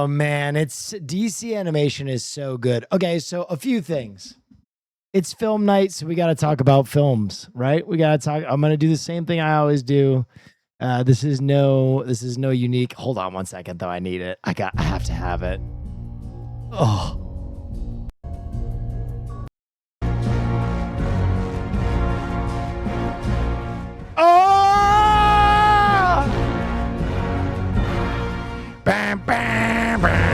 Oh man, it's DC animation is so good. Okay, so a few things. It's film night, so we got to talk about films, right? We got to talk. I'm gonna do the same thing I always do. This is no unique. Hold on one second, though. I need it. I have to have it. Oh. Oh! Bam, bam, bam.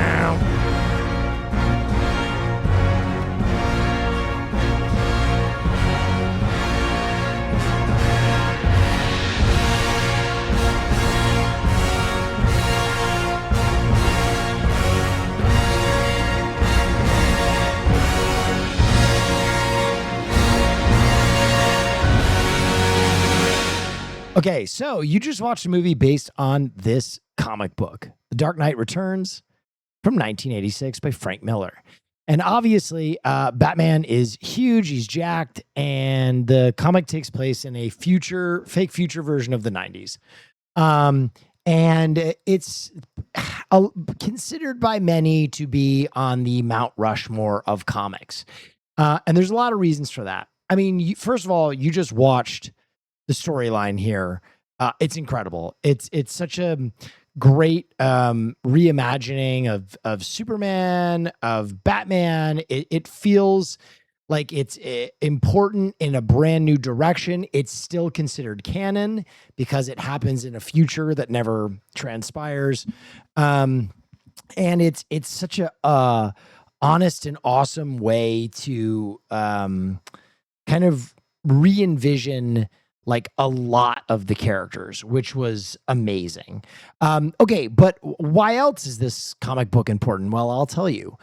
Okay, so you just watched a movie based on this comic book, The Dark Knight Returns from 1986 by Frank Miller. And obviously, Batman is huge, he's jacked, and the comic takes place in a fake future version of the 90s. And it's considered by many to be on the Mount Rushmore of comics. And there's a lot of reasons for that. I mean, first of all, you just watched the storyline here. It's incredible. It's such a great reimagining of Superman, of Batman. It feels like it's important in a brand new direction. It's still considered canon because it happens in a future that never transpires. And it's such a honest and awesome way to kind of re-envision like a lot of the characters, which was amazing. Okay, but why else is this comic book important? Well, I'll tell you.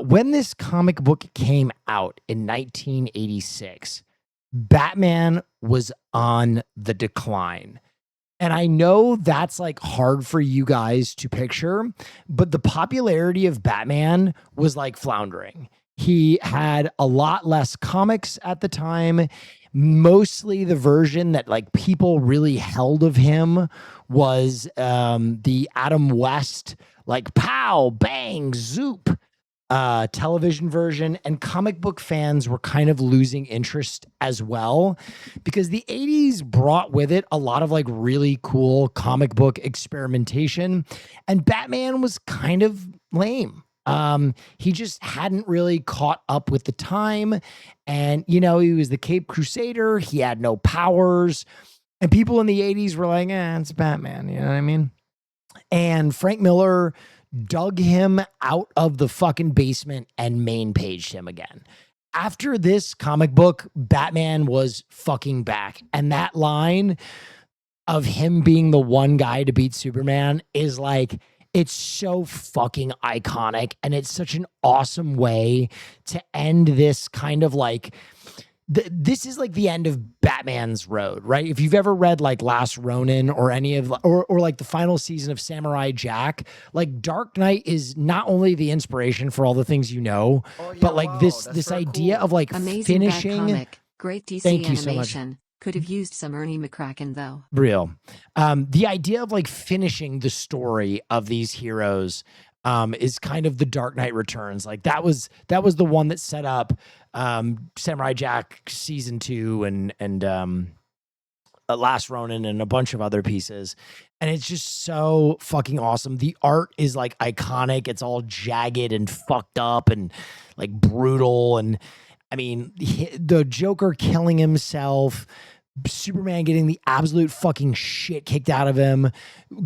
When this comic book came out in 1986, Batman was on the decline. And I know that's like hard for you guys to picture, but the popularity of Batman was like floundering. He had a lot less comics at the time. Mostly the version that like people really held of him was the Adam West, like pow, bang, zoop television version. And comic book fans were kind of losing interest as well because the 80s brought with it a lot of like really cool comic book experimentation. And Batman was kind of lame. He just hadn't really caught up with the time. And, you know, he was the Cape Crusader. He had no powers. And people in the 80s were like, it's Batman. You know what I mean? And Frank Miller dug him out of the fucking basement and main paged him again. After this comic book, Batman was fucking back. And that line of him being the one guy to beat Superman is like, it's so fucking iconic, and it's such an awesome way to end this kind of like, this is like the end of Batman's road, right? If you've ever read like Last Ronin or any of, or like the final season of Samurai Jack, like Dark Knight is not only the inspiration for all the things you know, but like this idea of like amazing finishing. comic. Great DC Thank you animation. so much. Could have used some Ernie McCracken though. Real. The idea of like finishing the story of these heroes is kind of the Dark Knight Returns. Like that was the one that set up Samurai Jack season 2 and Last Ronin and a bunch of other pieces. And it's just so fucking awesome. The art is like iconic. It's all jagged and fucked up and like brutal. And I mean, the Joker killing himself, Superman getting the absolute fucking shit kicked out of him,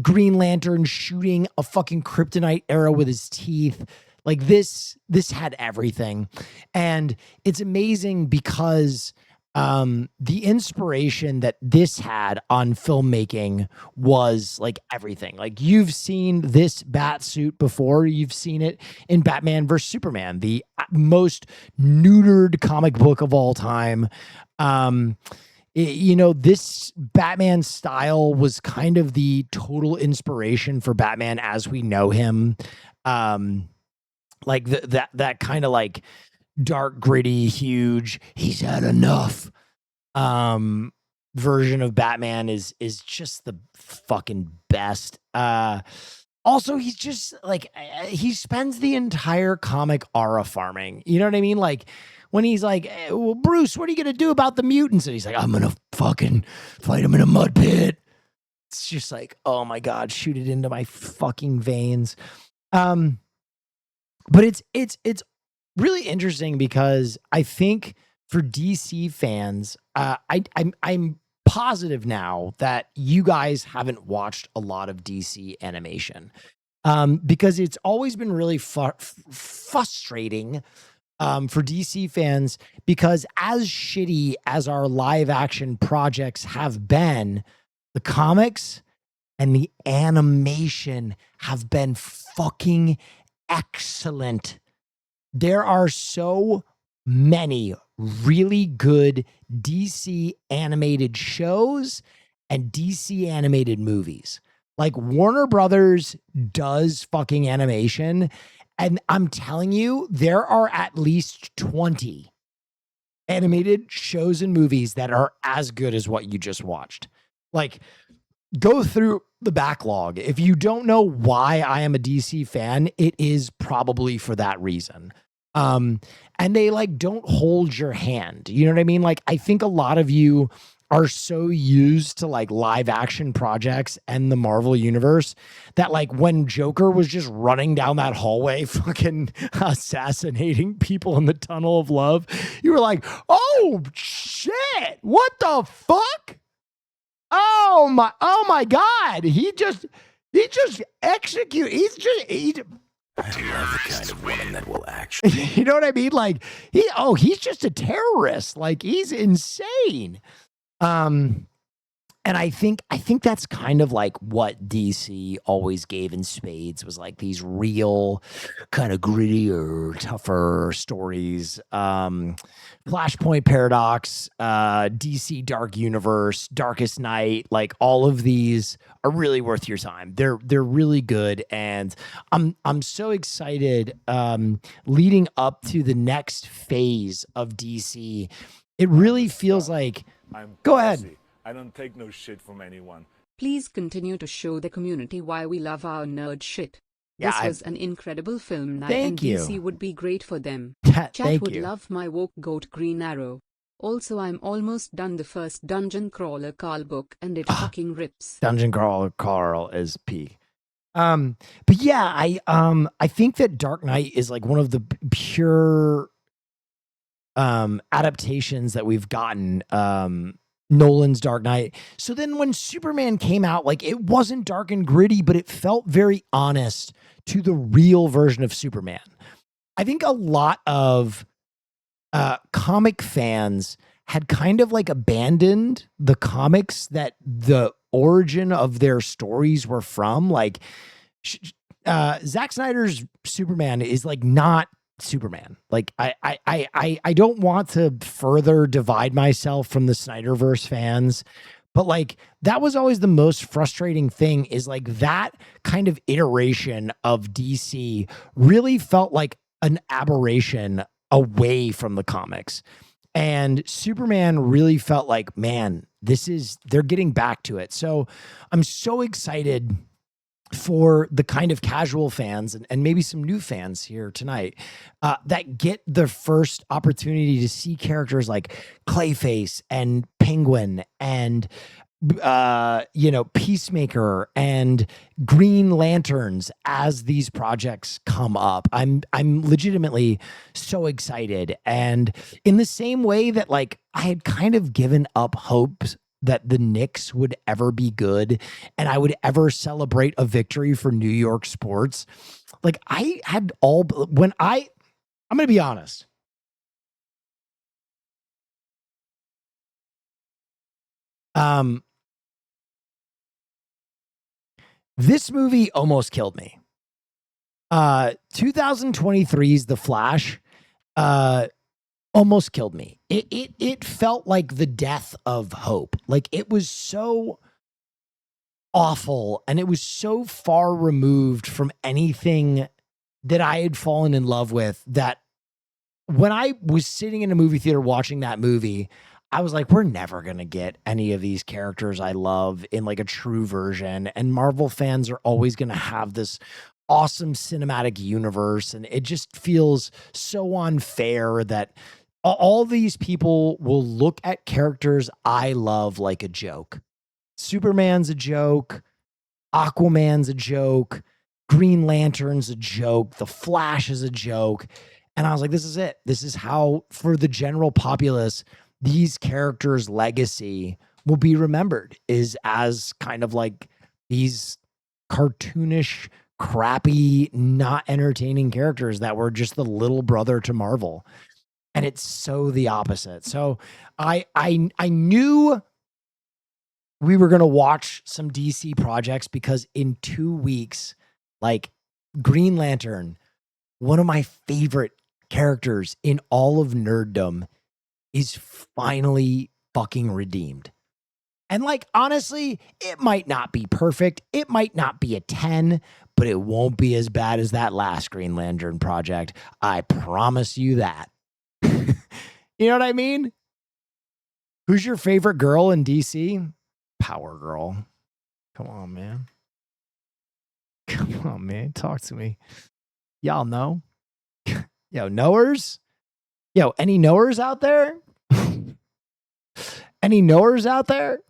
Green Lantern shooting a fucking kryptonite arrow with his teeth. Like this had everything. And it's amazing because the inspiration that this had on filmmaking was like everything. Like you've seen this bat suit before. You've seen it in Batman vs. Superman, the most neutered comic book of all time. You know, this Batman style was kind of the total inspiration for Batman as we know him. Like that kind of like dark, gritty, huge, he's had enough version of Batman is just the fucking best. Also, he's just like he spends the entire comic aura farming. You know what I mean? Like when he's like, well, Bruce, what are you gonna do about the mutants? And he's like, I'm gonna fucking fight him in a mud pit. It's just like, oh my god, shoot it into my fucking veins. Um, but it's really interesting because I think for DC fans, I'm positive now that you guys haven't watched a lot of DC animation, because it's always been really frustrating, for DC fans, because as shitty as our live action projects have been, the comics and the animation have been fucking excellent. There are so many really good DC animated shows and DC animated movies. Like Warner Brothers does fucking animation. And I'm telling you, there are at least 20 animated shows and movies that are as good as what you just watched. Like, go through the backlog. If you don't know why I am a DC fan, it is probably for that reason. And they like don't hold your hand. You know what I mean? Like, I think a lot of you are so used to like live action projects and the Marvel universe that like when Joker was just running down that hallway, fucking assassinating people in the tunnel of love, you were like, oh shit, what the fuck? Oh my God. He just execute. I love the kind of woman that will actually. You know what I mean? Like he's just a terrorist. Like he's insane. And I think that's kind of like what DC always gave in spades, was like these real kind of grittier, tougher stories. Flashpoint Paradox, DC Dark Universe, Darkest Night, like all of these are really worth your time. They're really good, and I'm so excited leading up to the next phase of DC. It really feels like go ahead. I don't take no shit from anyone. Please continue to show the community why we love our nerd shit. Yeah, This was an incredible film night, Thank and DC you. would be great for them. Chat Thank would you. love my woke goat Green Arrow. Also, I'm almost done the first Dungeon Crawler Carl book, and it fucking rips. Dungeon Crawler Carl is peak. But yeah, I think that Dark Knight is like one of the pure adaptations that we've gotten. Nolan's Dark Knight. So then when Superman came out, like it wasn't dark and gritty, but it felt very honest to the real version of Superman. I think a lot of comic fans had kind of like abandoned the comics that the origin of their stories were from. Like Zack Snyder's Superman is like not Superman. Like I don't want to further divide myself from the Snyderverse fans, but like that was always the most frustrating thing, is like that kind of iteration of DC really felt like an aberration away from the comics. And Superman really felt like, man, they're getting back to it. So I'm so excited for the kind of casual fans and maybe some new fans here tonight that get the first opportunity to see characters like Clayface and Penguin and Peacemaker and Green Lanterns as these projects come up. I'm legitimately so excited. And in the same way that like I had kind of given up hopes that the Knicks would ever be good and I would ever celebrate a victory for New York sports. Like I had I'm going to be honest. This movie almost killed me. 2023's The Flash almost killed me. It felt like the death of hope. Like it was so awful and it was so far removed from anything that I had fallen in love with, that when I was sitting in a movie theater watching that movie, I was like, we're never going to get any of these characters I love in like a true version. And Marvel fans are always going to have this awesome cinematic universe. And it just feels so unfair that all these people will look at characters I love like a joke. Superman's a joke. Aquaman's a joke. Green Lantern's a joke. The Flash is a joke. And I was like, this is it. This is how, for the general populace, these characters' legacy will be remembered, is as kind of like these cartoonish, crappy, not entertaining characters that were just the little brother to Marvel. And it's so the opposite. So I knew we were going to watch some DC projects because in 2 weeks, like Green Lantern, one of my favorite characters in all of nerddom, is finally fucking redeemed. And like, honestly, it might not be perfect. It might not be a 10, but it won't be as bad as that last Green Lantern project. I promise you that. You know what I mean? Who's your favorite girl in DC? Power Girl. Come on, man. Come on, man. Talk to me. Y'all know. Yo, knowers? Yo, any knowers out there? Any knowers out there?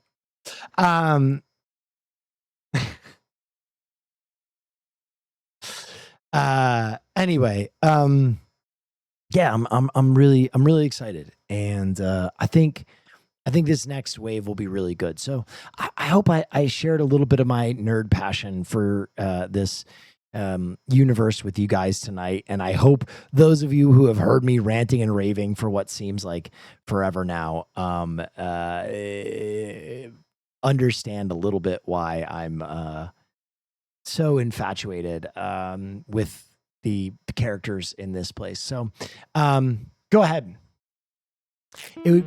Anyway, yeah, I'm really excited. And I think this next wave will be really good. So I hope I shared a little bit of my nerd passion for this universe with you guys tonight. And I hope those of you who have heard me ranting and raving for what seems like forever now understand a little bit why I'm so infatuated with the characters in this place. So go ahead. Go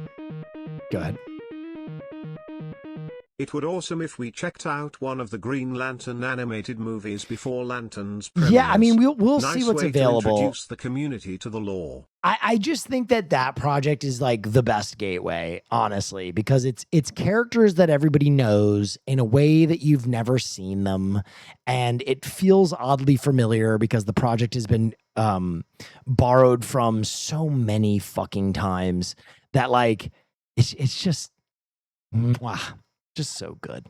ahead. It would awesome if we checked out one of the Green Lantern animated movies before Lanterns premieres. Yeah, I mean, we'll nice see what's way available. To introduce the community to the lore. I just think that project is like the best gateway, honestly, because it's characters that everybody knows in a way that you've never seen them, and it feels oddly familiar because the project has been borrowed from so many fucking times that like it's just mwah, just so good.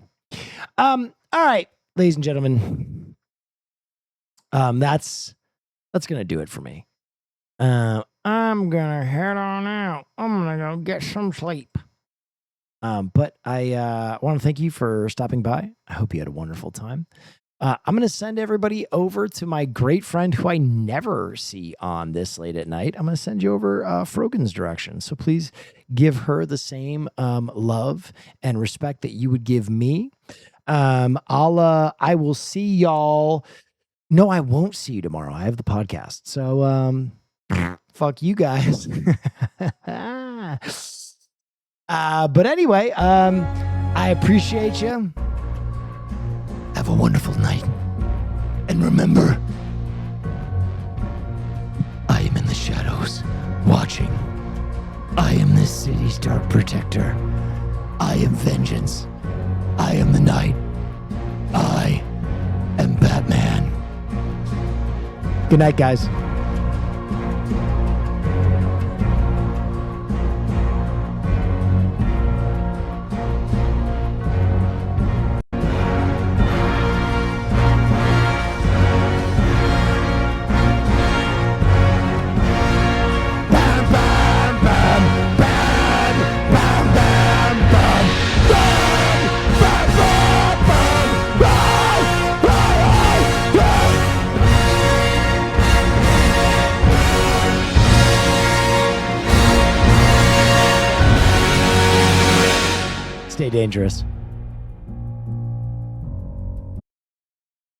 All right, ladies and gentlemen, that's gonna do it for me. I'm gonna head on out. I'm gonna go get some sleep. But I want to thank you for stopping by. I hope you had a wonderful time. I'm going to send everybody over to my great friend who I never see on this late at night. I'm going to send you over Frogan's direction. So please give her the same love and respect that you would give me. I will see y'all. No, I won't see you tomorrow. I have the podcast. So fuck you guys. But anyway, I appreciate you. Have a wonderful night. And remember, I am in the shadows, watching. I am this city's dark protector. I am vengeance. I am the night. I am Batman. Good night, guys. Stay dangerous.